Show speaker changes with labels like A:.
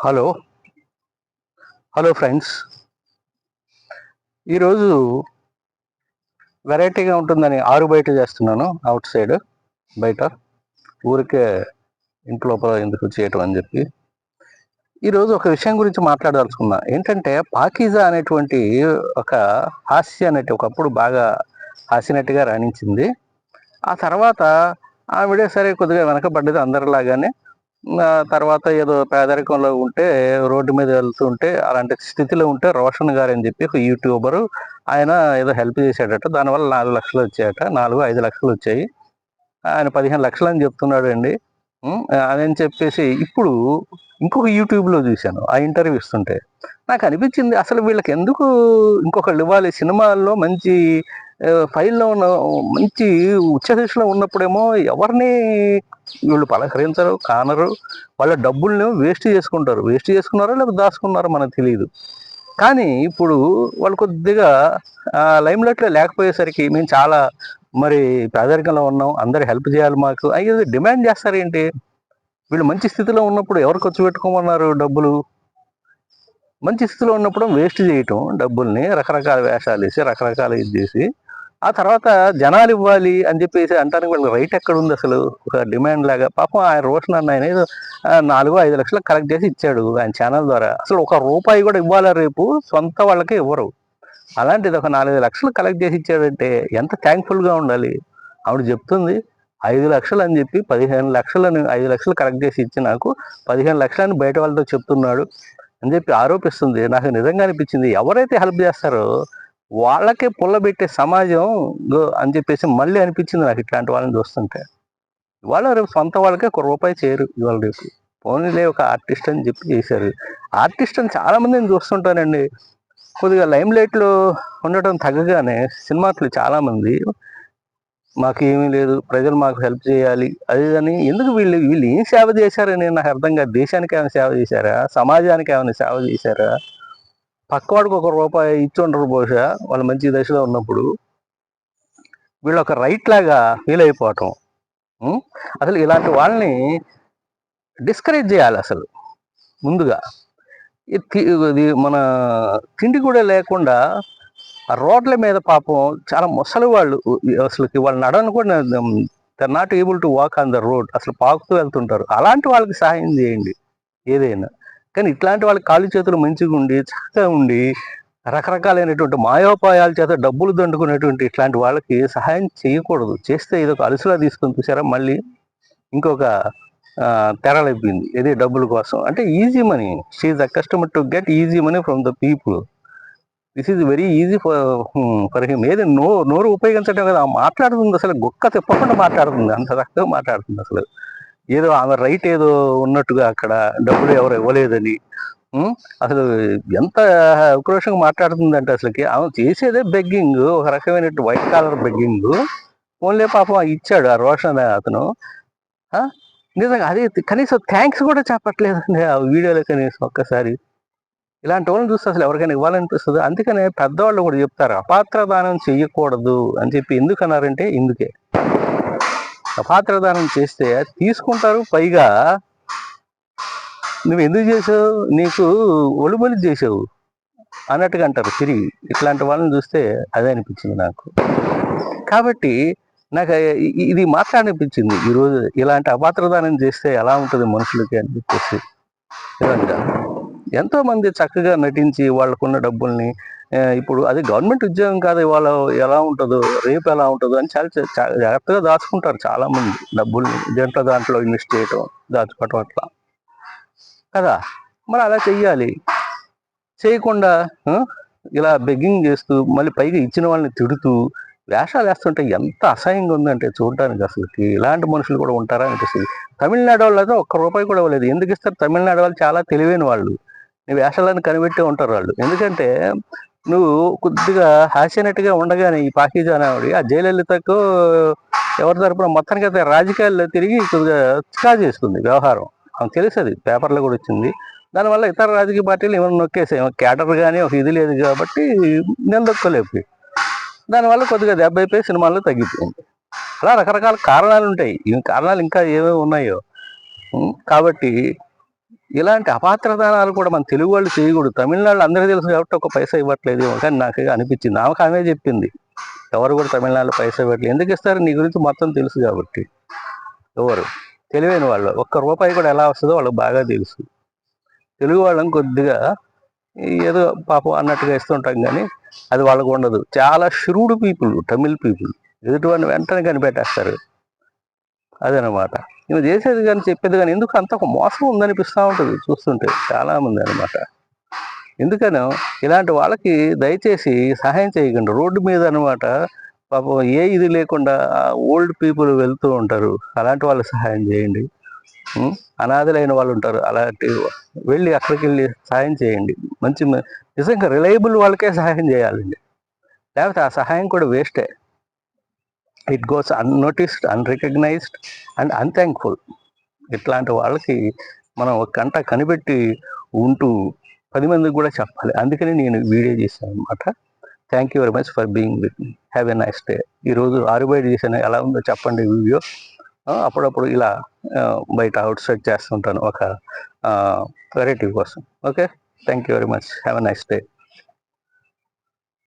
A: Hello hello friends. ఈరోజు వెరైటీగా ఉంటుందని ఆరు బయట చేస్తున్నాను. అవుట్ సైడ్ బయట ఊరికే ఇంటి లోపల ఎందుకు చేయటం అని చెప్పి ఈరోజు ఒక విషయం గురించి మాట్లాడదలుచుకున్నా. ఏంటంటే పాకీజా అనేటువంటి ఒక హాస్య నటి ఒకప్పుడు బాగా హాస్యనటిగా రాణించింది. ఆ తర్వాత ఆవిడే సరే కొద్దిగా వెనకబడ్డది అందరిలాగానే. తర్వాత ఏదో పేదరికంలో ఉంటే రోడ్డు మీద వెళ్తుంటే అలాంటి స్థితిలో ఉంటే రోషన్ గారు అని చెప్పి ఒక యూట్యూబరు ఆయన ఏదో హెల్ప్ చేశాడట. దానివల్ల 4 లక్షలు వచ్చాయట. 4-5 లక్షలు వచ్చాయి. ఆయన 15 లక్షలు అని చెప్తున్నాడు అండి. అదని చెప్పేసి ఇప్పుడు ఇంకొక యూట్యూబ్లో చూశాను ఆ ఇంటర్వ్యూ ఇస్తుంటే నాకు అనిపించింది, అసలు వీళ్ళకి ఎందుకు ఇంకొకళ్ళు ఇవ్వాలి? సినిమాల్లో మంచి ఫైల్లో ఉన్న మంచి ఉచ్చశిషలో ఉన్నప్పుడేమో ఎవరిని వీళ్ళు పలకరించరు, కానరు. వాళ్ళ డబ్బుల్ని వేస్ట్ చేసుకుంటారు. వేస్ట్ చేసుకున్నారో లేకపోతే దాచుకున్నారో మనకు తెలియదు. కానీ ఇప్పుడు వాళ్ళు కొద్దిగా లైమ్ లైట్లో లేకపోయేసరికి మేము చాలా మరి పేదరికంలో ఉన్నాం, అందరు హెల్ప్ చేయాలి మాకు అయ్యేది డిమాండ్ చేస్తారేంటి? వీళ్ళు మంచి స్థితిలో ఉన్నప్పుడు ఎవరు ఖర్చు పెట్టుకోమన్నారు డబ్బులు? మంచి స్థితిలో ఉన్నప్పుడు వేస్ట్ చేయటం డబ్బుల్ని, రకరకాల వేషాలు వేసి రకరకాల ఇది చేసి ఆ తర్వాత జనాలు ఇవ్వాలి అని చెప్పేసి అంటానికి వాళ్ళకి రైట్ ఎక్కడ ఉంది అసలు? ఒక డిమాండ్ లాగా పాపం ఆయన రోషన్ అన్న ఆయన ఏదో 4-5 లక్షలు కలెక్ట్ చేసి ఇచ్చాడు ఆయన ఛానల్ ద్వారా. అసలు ₹1 కూడా ఇవ్వాలా? రేపు సొంత వాళ్ళకే ఇవ్వరు. అలాంటిది ఒక 4-5 లక్షలు కలెక్ట్ చేసి ఇచ్చాడంటే ఎంత థ్యాంక్ఫుల్గా ఉండాలి? ఆవిడ చెప్తుంది 5 లక్షలు అని చెప్పి 15 లక్షలని 5 లక్షలు కలెక్ట్ చేసి ఇచ్చి నాకు 15 లక్షలని బయట వాళ్ళతో చెప్తున్నాడు అని చెప్పి ఆరోపిస్తుంది. నాకు నిజంగా అనిపించింది, ఎవరైతే హెల్ప్ చేస్తారో వాళ్ళకే పుల్లబెట్టే సమాజం అని చెప్పేసి మళ్ళీ అనిపించింది నాకు ఇట్లాంటి వాళ్ళని చూస్తుంటే. ఇవాళ రేపు సొంత వాళ్ళకే ₹1 చేయరు ఇవాళ రేపు. పోనీలే ఒక ఆర్టిస్ట్ అని చెప్పి చేశారు. ఆర్టిస్ట్ అని చాలామందిని చూస్తుంటానండి. కొద్దిగా లైమ్ లైట్లో ఉండటం తగ్గగానే సినిమాలు చాలామంది మాకు ఏమీ లేదు, ప్రజలు మాకు హెల్ప్ చేయాలి అది అని ఎందుకు వీళ్ళు వీళ్ళు ఏం సేవ చేశారని నాకు అర్థం కాదు. దేశానికి ఏమైనా సేవ చేశారా? సమాజానికి ఏమైనా సేవ చేశారా? పక్కవాడికి ₹1 ఇచ్చి ఉండరు బహుశా వాళ్ళు మంచి దశలో ఉన్నప్పుడు. వీళ్ళు ఒక రైట్ లాగా ఫీల్ అయిపోవటం. అసలు ఇలాంటి వాళ్ళని డిస్కరేజ్ చేయాలి అసలు ముందుగా. ఇది మన తిండి కూడా లేకుండా ఆ రోడ్ల మీద పాపం చాలా ముసలి వాళ్ళు, అసలుకి వాళ్ళు నడవని కూడా they're not able to walk on the road, అసలు పాకుతూ వెళ్తుంటారు. అలాంటి వాళ్ళకి సహాయం చేయండి ఏదైనా. కానీ ఇట్లాంటి వాళ్ళకి కాళ్ళు చేతులు మంచిగా ఉండి చక్కగా ఉండి రకరకాలైనటువంటి మాయోపాయాల చేత డబ్బులు దండుకునేటువంటి ఇట్లాంటి వాళ్ళకి సహాయం చేయకూడదు. చేస్తే ఇదొక అలుసులా తీసుకొని చూసారా మళ్ళీ ఇంకొక తెరలైపోయింది. ఏది డబ్బుల కోసం. అంటే easy money, she's accustomed to get easy money from the people. This is very easy for him. ఏది నోరు ఉపయోగించడం కదా మాట్లాడుతుంది, అసలు గుక్క తిప్పకుండా మాట్లాడుతుంది, అంత చక్కగా మాట్లాడుతుంది. అసలు ఏదో ఆమె రైట్ ఏదో ఉన్నట్టుగా అక్కడ డబ్బులు ఎవరు ఇవ్వలేదని. అసలు ఎంత ఉక్రోషంగా మాట్లాడుతుందంటే అసలుకి ఆమె చేసేదే బెగ్గింగ్, ఒక రకమైన వైట్ కాలర్ బెగ్గింగ్. ఓన్లీ పాపం ఇచ్చాడు ఆ రోషన్ అతను. నిజంగా అదే కనీసం థ్యాంక్స్ కూడా చెప్పట్లేదండి ఆ వీడియోలో కనీసం ఒక్కసారి. ఇలాంటి వాళ్ళని చూస్తే అసలు ఎవరికైనా ఇవ్వాలనిపిస్తుంది. అందుకనే పెద్దవాళ్ళు కూడా చెప్తారు అపాత్రదానం చెయ్యకూడదు అని చెప్పి. ఎందుకన్నారంటే ఇందుకే, అపాత్రదానం చేస్తే తీసుకుంటారు, పైగా నువ్వు ఎందుకు చేసావు, నీకు ఒలుబలి చేసావు అన్నట్టుగా అంటారు తిరిగి. ఇట్లాంటి వాళ్ళని చూస్తే అదే అనిపించింది నాకు. కాబట్టి నాకు ఇది మాట్లాడనిపించింది ఈరోజు. ఇలాంటి అపాత్రదానం చేస్తే ఎలా ఉంటుంది మనుషులకి అని చెప్పేసి. నిజంగా ఎంతోమంది చక్కగా నటించి వాళ్ళకున్న డబ్బుల్ని ఇప్పుడు అది గవర్నమెంట్ ఉద్యోగం కాదు, ఇవాళ ఎలా ఉంటుందో రేపు ఎలా ఉంటుందో అని చాలా జాగ్రత్తగా దాచుకుంటారు చాలామంది డబ్బుల్ని. దాంట్లో ఇన్వెస్ట్ చేయటం, దాచుకోవటం అట్లా కదా. మరి అలా చెయ్యాలి. చేయకుండా ఇలా బెగ్గింగ్ చేస్తూ మళ్ళీ పైగా ఇచ్చిన వాళ్ళని తిడుతూ వేషాలు వేస్తుంటే ఎంత అసహ్యంగా ఉందంటే చూడడానికి. అసలుకి ఇలాంటి మనుషులు కూడా ఉంటారా అనిపిస్తుంది. తమిళనాడు వాళ్ళు అయితే ₹1 కూడా ఇవ్వలేదు. ఎందుకు ఇస్తారు? తమిళనాడు వాళ్ళు చాలా తెలివైన వాళ్ళు. నీ వేషాలను కనిపెట్టే ఉంటారు వాళ్ళు. ఎందుకంటే నువ్వు కొద్దిగా హాస్యనట్టుగా ఉండగానే ఈ పాకీజా అనేవాడి ఆ జయలలితకు ఎవరి తరపున మొత్తానికి అయితే రాజకీయాల్లో తిరిగి కొద్దిగా చికా చేసుకుంది వ్యవహారం. ఆమెకు తెలుసు, అది పేపర్లో కూడా వచ్చింది. దానివల్ల ఇతర రాజకీయ పార్టీలు ఏమైనా నొక్కేసాయి. క్యాడర్ కానీ ఒక ఇది లేదు కాబట్టి నిలదొక్కలేకపోయి, దానివల్ల కొద్దిగా దెబ్బ అయిపోయి సినిమాల్లో తగ్గిపోయింది. అలా రకరకాల కారణాలు ఉంటాయి. ఈ కారణాలు ఇంకా ఏమేమి ఉన్నాయో. కాబట్టి ఇలాంటి అపాత్రదానాలు కూడా మన తెలుగు వాళ్ళు చేయకూడదు. తమిళనాడు అందరికీ తెలుసు కాబట్టి ఒక పైసా ఇవ్వట్లేదు కానీ నాకు అనిపించింది. ఆమె చెప్పింది ఎవరు కూడా తమిళనాడులో పైసా ఇవ్వట్లేదు. ఎందుకు ఇస్తారు? నీ గురించి మొత్తం తెలుసు కాబట్టి. ఎవరు తెలివైన వాళ్ళు, ₹1 కూడా ఎలా వస్తుందో వాళ్ళకి బాగా తెలుసు. తెలుగు వాళ్ళని కొద్దిగా ఏదో పాపం అన్నట్టుగా ఇస్తుంటాం కానీ అది వాళ్ళకు ఉండదు. చాలా ష్రూడ్ పీపుల్ తమిళ్ పీపుల్, ఎదుటివాడిని వెంటనే కనిపెట్టేస్తారు. అదనమాట నువ్వు చేసేది కానీ చెప్పేది కానీ ఎందుకు అంత ఒక మోసం ఉందనిపిస్తూ ఉంటుంది చూస్తుంటే చాలామంది అనమాట. ఎందుకనో ఇలాంటి వాళ్ళకి దయచేసి సహాయం చేయకండి. రోడ్డు మీద అనమాట పాపం ఏ ఇది లేకుండా ఓల్డ్ పీపుల్ వెళ్తూ ఉంటారు, అలాంటి వాళ్ళకి సహాయం చేయండి. అనాథలైన వాళ్ళు ఉంటారు, అలాంటి వెళ్ళి అక్కడికి వెళ్ళి సహాయం చేయండి. మంచి నిజంగా రిలయబుల్ వాళ్ళకే సహాయం చేయాలండి, లేకపోతే ఆ సహాయం కూడా వేస్టే. It goes unnoticed, unrecognized and unthankful. ఇట్లాంటి వాళ్ళకి మనం ఒక గంట కనిపెట్టి ఉంటూ 10 మందికి కూడా చెప్పాలి. అందుకని నేను వీడియో చేశాను అనమాట. Thank you very much for being with me. Have a nice day. ఈరోజు ఆరుబయట చేశాను, ఎలా ఉందో చెప్పండి వీడియో. అప్పుడప్పుడు ఇలా బయట అవుట్ సైడ్ చేస్తుంటాను ఒక వెరైటీ కోసం. Okay, thank you very much. Have a nice day.